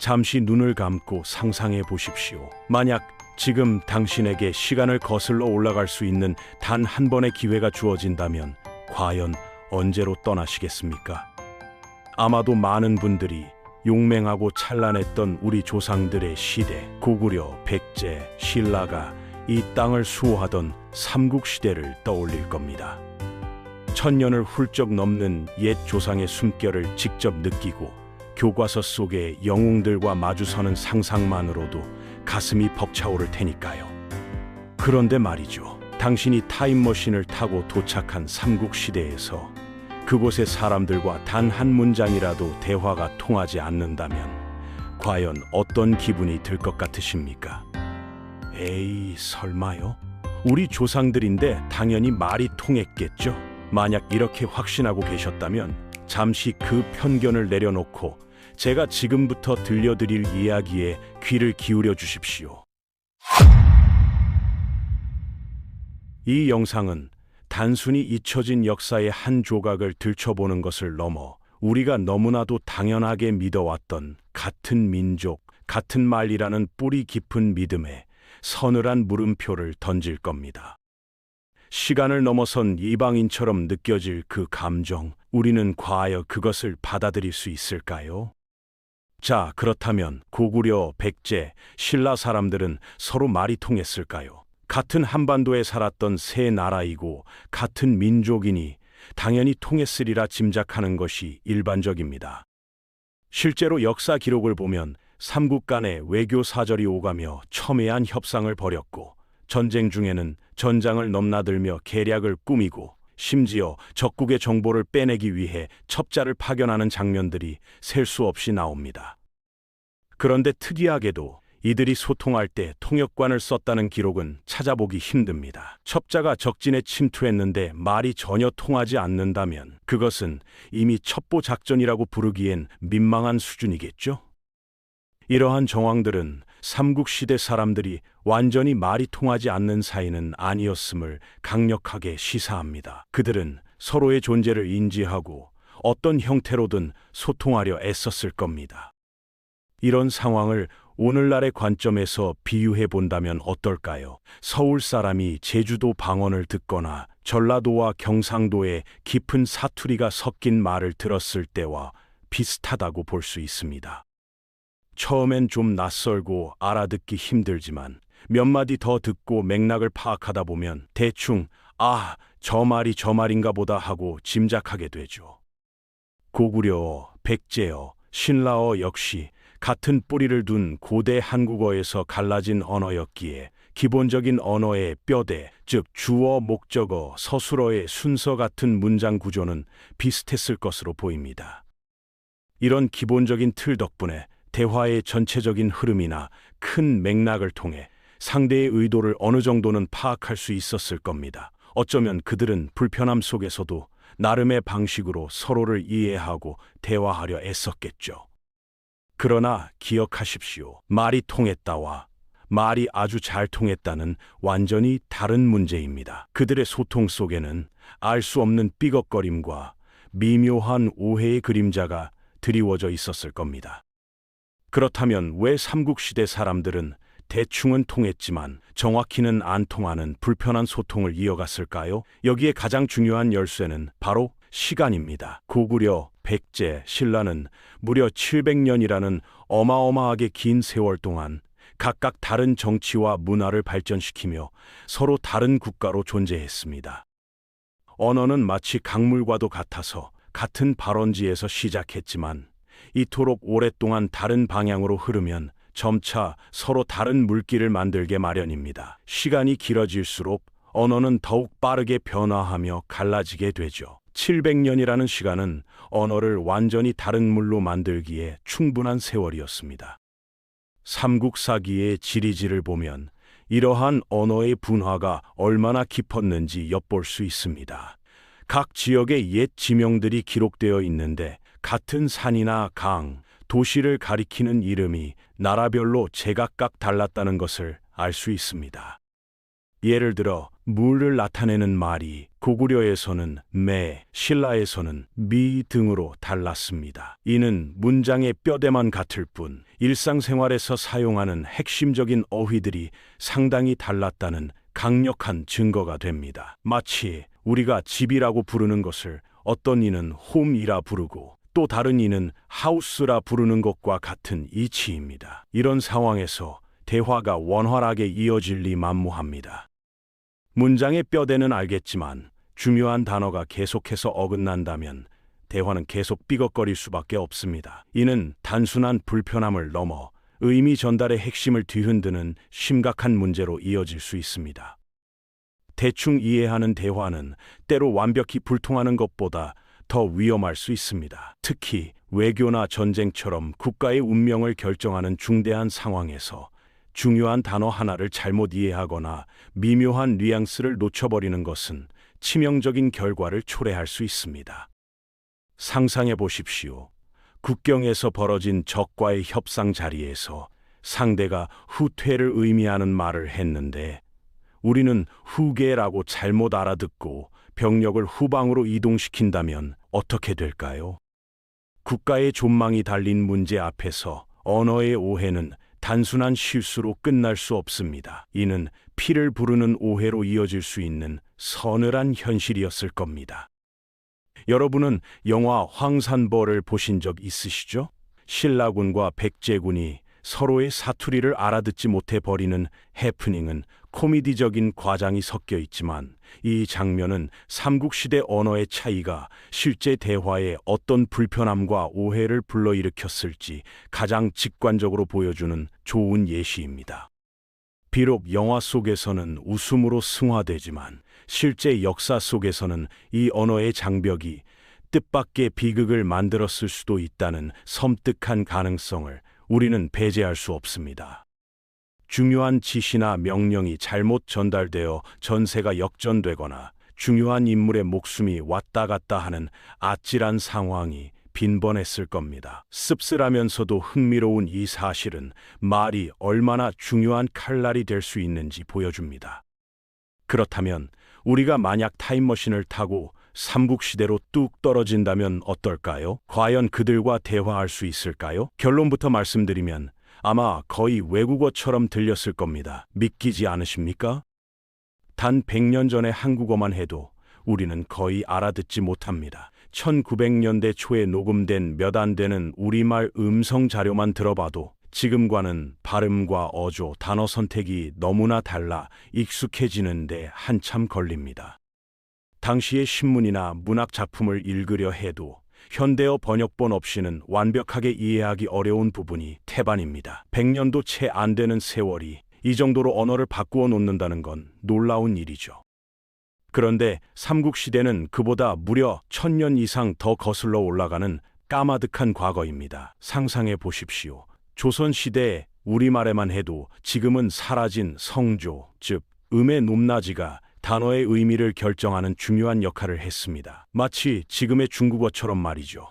잠시 눈을 감고 상상해 보십시오. 만약 지금 당신에게 시간을 거슬러 올라갈 수 있는 단 한 번의 기회가 주어진다면 과연 언제로 떠나시겠습니까? 아마도 많은 분들이 용맹하고 찬란했던 우리 조상들의 시대, 고구려, 백제, 신라가 이 땅을 수호하던 삼국시대를 떠올릴 겁니다. 천년을 훌쩍 넘는 옛 조상의 숨결을 직접 느끼고 교과서 속의 영웅들과 마주서는 상상만으로도 가슴이 벅차오를 테니까요. 그런데 말이죠. 당신이 타임머신을 타고 도착한 삼국시대에서 그곳의 사람들과 단 한 문장이라도 대화가 통하지 않는다면 과연 어떤 기분이 들 것 같으십니까? 에이, 설마요? 우리 조상들인데 당연히 말이 통했겠죠? 만약 이렇게 확신하고 계셨다면 잠시 그 편견을 내려놓고 제가 지금부터 들려드릴 이야기에 귀를 기울여 주십시오. 이 영상은 단순히 잊혀진 역사의 한 조각을 들춰보는 것을 넘어 우리가 너무나도 당연하게 믿어왔던 같은 민족, 같은 말이라는 뿌리 깊은 믿음에 서늘한 물음표를 던질 겁니다. 시간을 넘어선 이방인처럼 느껴질 그 감정, 우리는 과연 그것을 받아들일 수 있을까요? 자, 그렇다면 고구려, 백제, 신라 사람들은 서로 말이 통했을까요? 같은 한반도에 살았던 세 나라이고 같은 민족이니 당연히 통했으리라 짐작하는 것이 일반적입니다. 실제로 역사 기록을 보면 삼국 간의 외교 사절이 오가며 첨예한 협상을 벌였고 전쟁 중에는 전장을 넘나들며 계략을 꾸미고 심지어 적국의 정보를 빼내기 위해 첩자를 파견하는 장면들이 셀 수 없이 나옵니다. 그런데 특이하게도 이들이 소통할 때 통역관을 썼다는 기록은 찾아보기 힘듭니다. 첩자가 적진에 침투했는데 말이 전혀 통하지 않는다면 그것은 이미 첩보 작전이라고 부르기엔 민망한 수준이겠죠? 이러한 정황들은 삼국시대 사람들이 완전히 말이 통하지 않는 사이는 아니었음을 강력하게 시사합니다. 그들은 서로의 존재를 인지하고 어떤 형태로든 소통하려 애썼을 겁니다. 이런 상황을 오늘날의 관점에서 비유해 본다면 어떨까요? 서울 사람이 제주도 방언을 듣거나 전라도와 경상도의 깊은 사투리가 섞인 말을 들었을 때와 비슷하다고 볼 수 있습니다. 처음엔 좀 낯설고 알아듣기 힘들지만 몇 마디 더 듣고 맥락을 파악하다 보면 대충 아, 저 말이 저 말인가 보다 하고 짐작하게 되죠. 고구려어, 백제어, 신라어 역시 같은 뿌리를 둔 고대 한국어에서 갈라진 언어였기에 기본적인 언어의 뼈대, 즉 주어, 목적어, 서술어의 순서 같은 문장 구조는 비슷했을 것으로 보입니다. 이런 기본적인 틀 덕분에 대화의 전체적인 흐름이나 큰 맥락을 통해 상대의 의도를 어느 정도는 파악할 수 있었을 겁니다. 어쩌면 그들은 불편함 속에서도 나름의 방식으로 서로를 이해하고 대화하려 애썼겠죠. 그러나 기억하십시오. 말이 통했다와 말이 아주 잘 통했다는 완전히 다른 문제입니다. 그들의 소통 속에는 알 수 없는 삐걱거림과 미묘한 오해의 그림자가 드리워져 있었을 겁니다. 그렇다면 왜 삼국시대 사람들은 대충은 통했지만 정확히는 안 통하는 불편한 소통을 이어갔을까요? 여기에 가장 중요한 열쇠는 바로 시간입니다. 고구려, 백제, 신라는 무려 700년이라는 어마어마하게 긴 세월 동안 각각 다른 정치와 문화를 발전시키며 서로 다른 국가로 존재했습니다. 언어는 마치 강물과도 같아서 같은 발원지에서 시작했지만 이토록 오랫동안 다른 방향으로 흐르면 점차 서로 다른 물길을 만들게 마련입니다. 시간이 길어질수록 언어는 더욱 빠르게 변화하며 갈라지게 되죠. 700년이라는 시간은 언어를 완전히 다른 물로 만들기에 충분한 세월이었습니다. 삼국사기의 지리지를 보면 이러한 언어의 분화가 얼마나 깊었는지 엿볼 수 있습니다. 각 지역의 옛 지명들이 기록되어 있는데 같은 산이나 강, 도시를 가리키는 이름이 나라별로 제각각 달랐다는 것을 알 수 있습니다. 예를 들어 무를 나타내는 말이 고구려에서는 매, 신라에서는 미 등으로 달랐습니다. 이는 문장의 뼈대만 같을 뿐 일상생활에서 사용하는 핵심적인 어휘들이 상당히 달랐다는 강력한 증거가 됩니다. 마치 우리가 집이라고 부르는 것을 어떤 이는 홈이라 부르고 또 다른 이는 하우스라 부르는 것과 같은 이치입니다. 이런 상황에서 대화가 원활하게 이어질 리 만무합니다. 문장의 뼈대는 알겠지만 중요한 단어가 계속해서 어긋난다면 대화는 계속 삐걱거릴 수밖에 없습니다. 이는 단순한 불편함을 넘어 의미 전달의 핵심을 뒤흔드는 심각한 문제로 이어질 수 있습니다. 대충 이해하는 대화는 때로 완벽히 불통하는 것보다 더 위험할 수 있습니다. 특히 외교나 전쟁처럼 국가의 운명을 결정하는 중대한 상황에서 중요한 단어 하나를 잘못 이해하거나 미묘한 뉘앙스를 놓쳐버리는 것은 치명적인 결과를 초래할 수 있습니다. 상상해 보십시오. 국경에서 벌어진 적과의 협상 자리에서 상대가 후퇴를 의미하는 말을 했는데 우리는 후계라고 잘못 알아듣고 병력을 후방으로 이동시킨다면 어떻게 될까요? 국가의 존망이 달린 문제 앞에서 언어의 오해는 단순한 실수로 끝날 수 없습니다. 이는 피를 부르는 오해로 이어질 수 있는 서늘한 현실이었을 겁니다. 여러분은 영화 황산벌을 보신 적 있으시죠? 신라군과 백제군이 서로의 사투리를 알아듣지 못해 버리는 해프닝은 코미디적인 과장이 섞여 있지만 이 장면은 삼국시대 언어의 차이가 실제 대화에 어떤 불편함과 오해를 불러일으켰을지 가장 직관적으로 보여주는 좋은 예시입니다. 비록 영화 속에서는 웃음으로 승화되지만 실제 역사 속에서는 이 언어의 장벽이 뜻밖의 비극을 만들었을 수도 있다는 섬뜩한 가능성을 우리는 배제할 수 없습니다. 중요한 지시나 명령이 잘못 전달되어 전세가 역전되거나 중요한 인물의 목숨이 왔다 갔다 하는 아찔한 상황이 빈번했을 겁니다. 씁쓸하면서도 흥미로운 이 사실은 말이 얼마나 중요한 칼날이 될 수 있는지 보여줍니다. 그렇다면 우리가 만약 타임머신을 타고 삼국시대로 뚝 떨어진다면 어떨까요? 과연 그들과 대화할 수 있을까요? 결론부터 말씀드리면 아마 거의 외국어처럼 들렸을 겁니다. 믿기지 않으십니까? 단 100년 전의 한국어만 해도 우리는 거의 알아듣지 못합니다. 1900년대 초에 녹음된 몇 안 되는 우리말 음성 자료만 들어봐도 지금과는 발음과 어조, 단어 선택이 너무나 달라 익숙해지는데 한참 걸립니다. 당시의 신문이나 문학 작품을 읽으려 해도 현대어 번역본 없이는 완벽하게 이해하기 어려운 부분이 태반입니다. 100년도 채 안 되는 세월이 이 정도로 언어를 바꾸어 놓는다는 건 놀라운 일이죠. 그런데 삼국시대는 그보다 무려 1000년 이상 더 거슬러 올라가는 까마득한 과거입니다. 상상해 보십시오. 조선시대에 우리말에만 해도 지금은 사라진 성조, 즉 음의 높낮이가 단어의 의미를 결정하는 중요한 역할을 했습니다. 마치 지금의 중국어처럼 말이죠.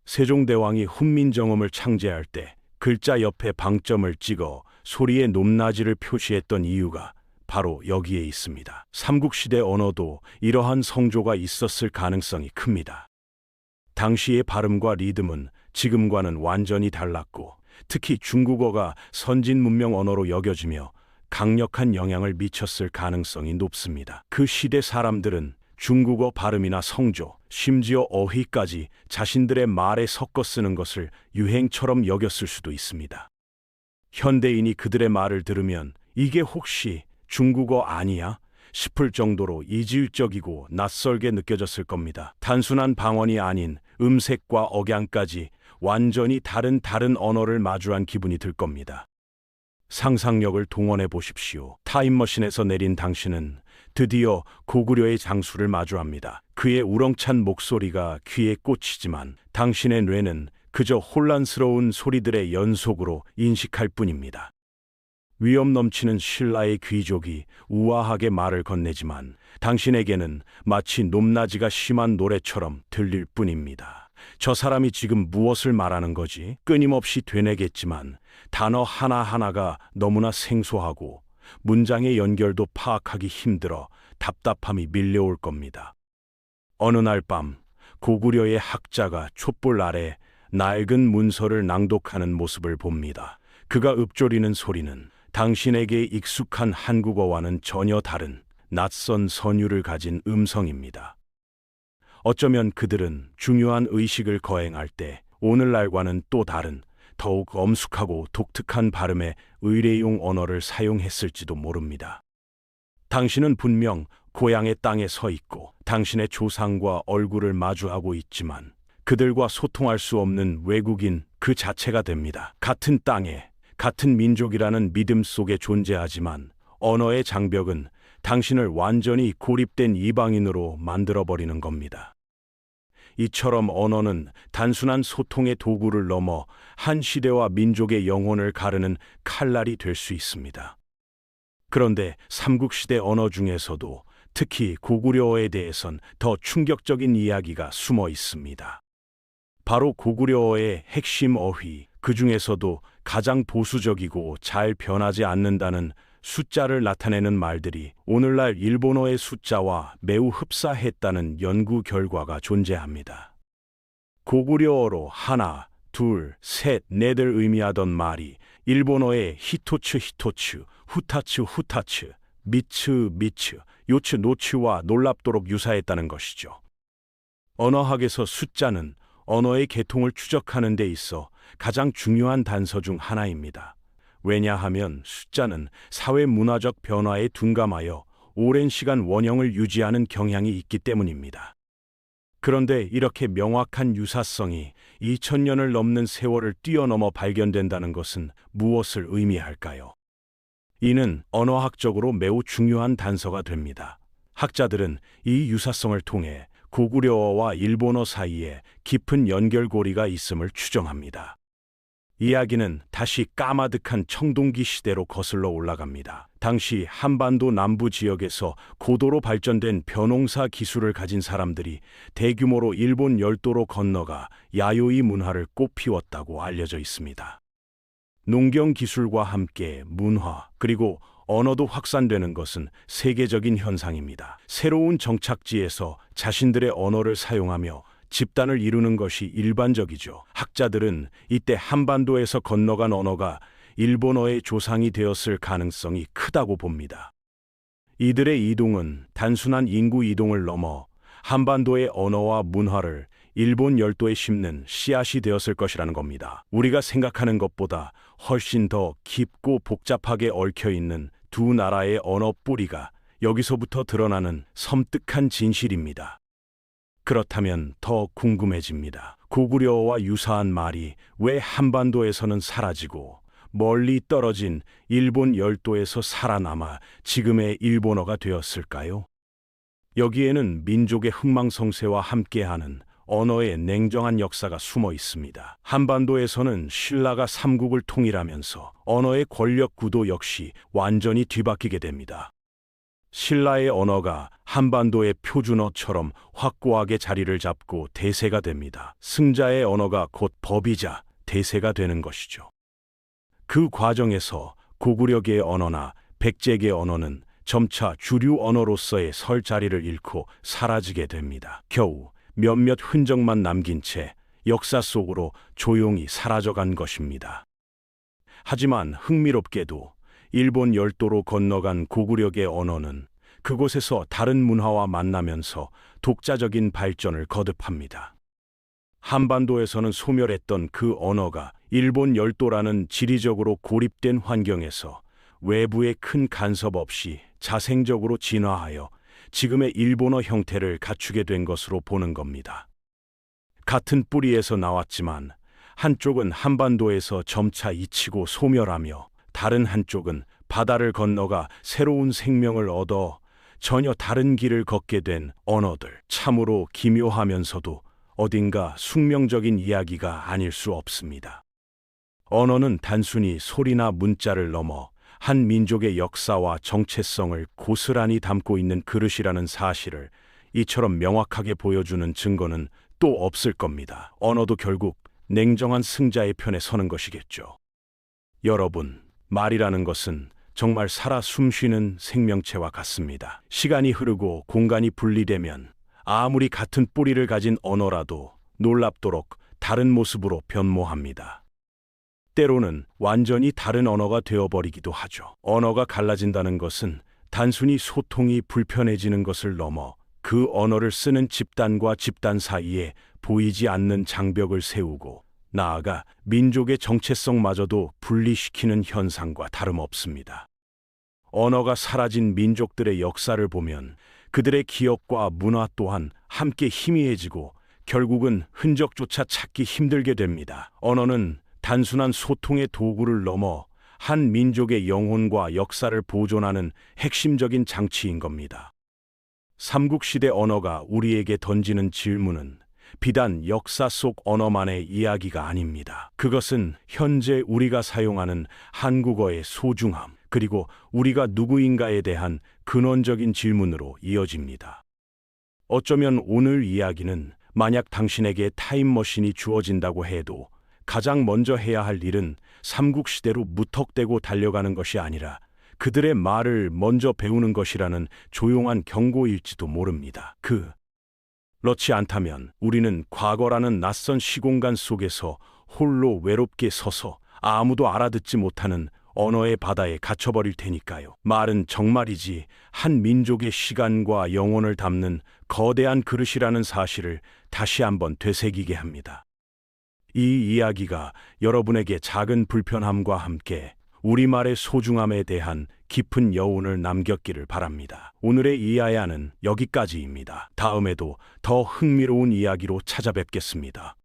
세종대왕이 훈민정음을 창제할 때 글자 옆에 방점을 찍어 소리의 높낮이를 표시했던 이유가 바로 여기에 있습니다. 삼국시대 언어도 이러한 성조가 있었을 가능성이 큽니다. 당시의 발음과 리듬은 지금과는 완전히 달랐고 특히 중국어가 선진 문명 언어로 여겨지며 강력한 영향을 미쳤을 가능성이 높습니다. 그 시대 사람들은 중국어 발음이나 성조, 심지어 어휘까지 자신들의 말에 섞어 쓰는 것을 유행처럼 여겼을 수도 있습니다. 현대인이 그들의 말을 들으면 이게 혹시 중국어 아니야? 싶을 정도로 이질적이고 낯설게 느껴졌을 겁니다. 단순한 방언이 아닌 음색과 억양까지 완전히 다른 언어를 마주한 기분이 들 겁니다. 상상력을 동원해 보십시오. 타임머신에서 내린 당신은 드디어 고구려의 장수를 마주합니다. 그의 우렁찬 목소리가 귀에 꽂히지만 당신의 뇌는 그저 혼란스러운 소리들의 연속으로 인식할 뿐입니다. 위험 넘치는 신라의 귀족이 우아하게 말을 건네지만 당신에게는 마치 높낮이가 심한 노래처럼 들릴 뿐입니다. 저 사람이 지금 무엇을 말하는 거지? 끊임없이 되뇌겠지만 단어 하나하나가 너무나 생소하고 문장의 연결도 파악하기 힘들어 답답함이 밀려올 겁니다. 어느 날 밤 고구려의 학자가 촛불 아래 낡은 문서를 낭독하는 모습을 봅니다. 그가 읊조리는 소리는 당신에게 익숙한 한국어와는 전혀 다른 낯선 선율을 가진 음성입니다. 어쩌면 그들은 중요한 의식을 거행할 때 오늘날과는 또 다른 더욱 엄숙하고 독특한 발음의 의례용 언어를 사용했을지도 모릅니다. 당신은 분명 고향의 땅에 서 있고 당신의 조상과 얼굴을 마주하고 있지만 그들과 소통할 수 없는 외국인 그 자체가 됩니다. 같은 땅에 같은 민족이라는 믿음 속에 존재하지만 언어의 장벽은 당신을 완전히 고립된 이방인으로 만들어버리는 겁니다. 이처럼 언어는 단순한 소통의 도구를 넘어 한 시대와 민족의 영혼을 가르는 칼날이 될 수 있습니다. 그런데 삼국시대 언어 중에서도 특히 고구려어에 대해선 더 충격적인 이야기가 숨어 있습니다. 바로 고구려어의 핵심 어휘, 그 중에서도 가장 보수적이고 잘 변하지 않는다는 숫자를 나타내는 말들이 오늘날 일본어의 숫자와 매우 흡사했다는 연구 결과가 존재합니다. 고구려어로 하나, 둘, 셋, 넷을 의미하던 말이 일본어의 히토츠, 후타츠, 미츠, 요츠, 노츠와 놀랍도록 유사했다는 것이죠. 언어학에서 숫자는 언어의 계통을 추적하는 데 있어 가장 중요한 단서 중 하나입니다. 왜냐하면 숫자는 사회 문화적 변화에 둔감하여 오랜 시간 원형을 유지하는 경향이 있기 때문입니다. 그런데 이렇게 명확한 유사성이 2000년을 넘는 세월을 뛰어넘어 발견된다는 것은 무엇을 의미할까요? 이는 언어학적으로 매우 중요한 단서가 됩니다. 학자들은 이 유사성을 통해 고구려어와 일본어 사이에 깊은 연결고리가 있음을 추정합니다. 이야기는 다시 까마득한 청동기 시대로 거슬러 올라갑니다. 당시 한반도 남부 지역에서 고도로 발전된 벼농사 기술을 가진 사람들이 대규모로 일본 열도로 건너가 야요이 문화를 꽃피웠다고 알려져 있습니다. 농경 기술과 함께 문화 그리고 언어도 확산되는 것은 세계적인 현상입니다. 새로운 정착지에서 자신들의 언어를 사용하며 집단을 이루는 것이 일반적이죠. 학자들은 이때 한반도에서 건너간 언어가 일본어의 조상이 되었을 가능성이 크다고 봅니다. 이들의 이동은 단순한 인구 이동을 넘어 한반도의 언어와 문화를 일본 열도에 심는 씨앗이 되었을 것이라는 겁니다. 우리가 생각하는 것보다 훨씬 더 깊고 복잡하게 얽혀 있는 두 나라의 언어 뿌리가 여기서부터 드러나는 섬뜩한 진실입니다. 그렇다면 더 궁금해집니다. 고구려어와 유사한 말이 왜 한반도에서는 사라지고 멀리 떨어진 일본 열도에서 살아남아 지금의 일본어가 되었을까요? 여기에는 민족의 흥망성쇠와 함께하는 언어의 냉정한 역사가 숨어 있습니다. 한반도에서는 신라가 삼국을 통일하면서 언어의 권력 구도 역시 완전히 뒤바뀌게 됩니다. 신라의 언어가 한반도의 표준어처럼 확고하게 자리를 잡고 대세가 됩니다. 승자의 언어가 곧 법이자 대세가 되는 것이죠. 그 과정에서 고구려계의 언어나 백제계의 언어는 점차 주류 언어로서의 설 자리를 잃고 사라지게 됩니다. 겨우 몇몇 흔적만 남긴 채 역사 속으로 조용히 사라져간 것입니다. 하지만 흥미롭게도 일본 열도로 건너간 고구려계 언어는 그곳에서 다른 문화와 만나면서 독자적인 발전을 거듭합니다. 한반도에서는 소멸했던 그 언어가 일본 열도라는 지리적으로 고립된 환경에서 외부의 큰 간섭 없이 자생적으로 진화하여 지금의 일본어 형태를 갖추게 된 것으로 보는 겁니다. 같은 뿌리에서 나왔지만 한쪽은 한반도에서 점차 잊히고 소멸하며 다른 한쪽은 바다를 건너가 새로운 생명을 얻어 전혀 다른 길을 걷게 된 언어들. 참으로 기묘하면서도 어딘가 숙명적인 이야기가 아닐 수 없습니다. 언어는 단순히 소리나 문자를 넘어 한 민족의 역사와 정체성을 고스란히 담고 있는 그릇이라는 사실을 이처럼 명확하게 보여주는 증거는 또 없을 겁니다. 언어도 결국 냉정한 승자의 편에 서는 것이겠죠. 여러분, 말이라는 것은 정말 살아 숨쉬는 생명체와 같습니다. 시간이 흐르고 공간이 분리되면 아무리 같은 뿌리를 가진 언어라도 놀랍도록 다른 모습으로 변모합니다. 때로는 완전히 다른 언어가 되어버리기도 하죠. 언어가 갈라진다는 것은 단순히 소통이 불편해지는 것을 넘어 그 언어를 쓰는 집단과 집단 사이에 보이지 않는 장벽을 세우고 나아가 민족의 정체성마저도 분리시키는 현상과 다름없습니다. 언어가 사라진 민족들의 역사를 보면 그들의 기억과 문화 또한 함께 희미해지고 결국은 흔적조차 찾기 힘들게 됩니다. 언어는 단순한 소통의 도구를 넘어 한 민족의 영혼과 역사를 보존하는 핵심적인 장치인 겁니다. 삼국시대 언어가 우리에게 던지는 질문은 비단 역사 속 언어만의 이야기가 아닙니다. 그것은 현재 우리가 사용하는 한국어의 소중함, 그리고 우리가 누구인가에 대한 근원적인 질문으로 이어집니다. 어쩌면 오늘 이야기는 만약 당신에게 타임머신이 주어진다고 해도 가장 먼저 해야 할 일은 삼국시대로 무턱대고 달려가는 것이 아니라 그들의 말을 먼저 배우는 것이라는 조용한 경고일지도 모릅니다. 그렇지 않다면 우리는 과거라는 낯선 시공간 속에서 홀로 외롭게 서서 아무도 알아듣지 못하는 언어의 바다에 갇혀버릴 테니까요. 말은 정말이지 한 민족의 시간과 영혼을 담는 거대한 그릇이라는 사실을 다시 한번 되새기게 합니다. 이 이야기가 여러분에게 작은 불편함과 함께 우리말의 소중함에 대한 깊은 여운을 남겼기를 바랍니다. 오늘의 이야야는 여기까지입니다. 다음에도 더 흥미로운 이야기로 찾아뵙겠습니다.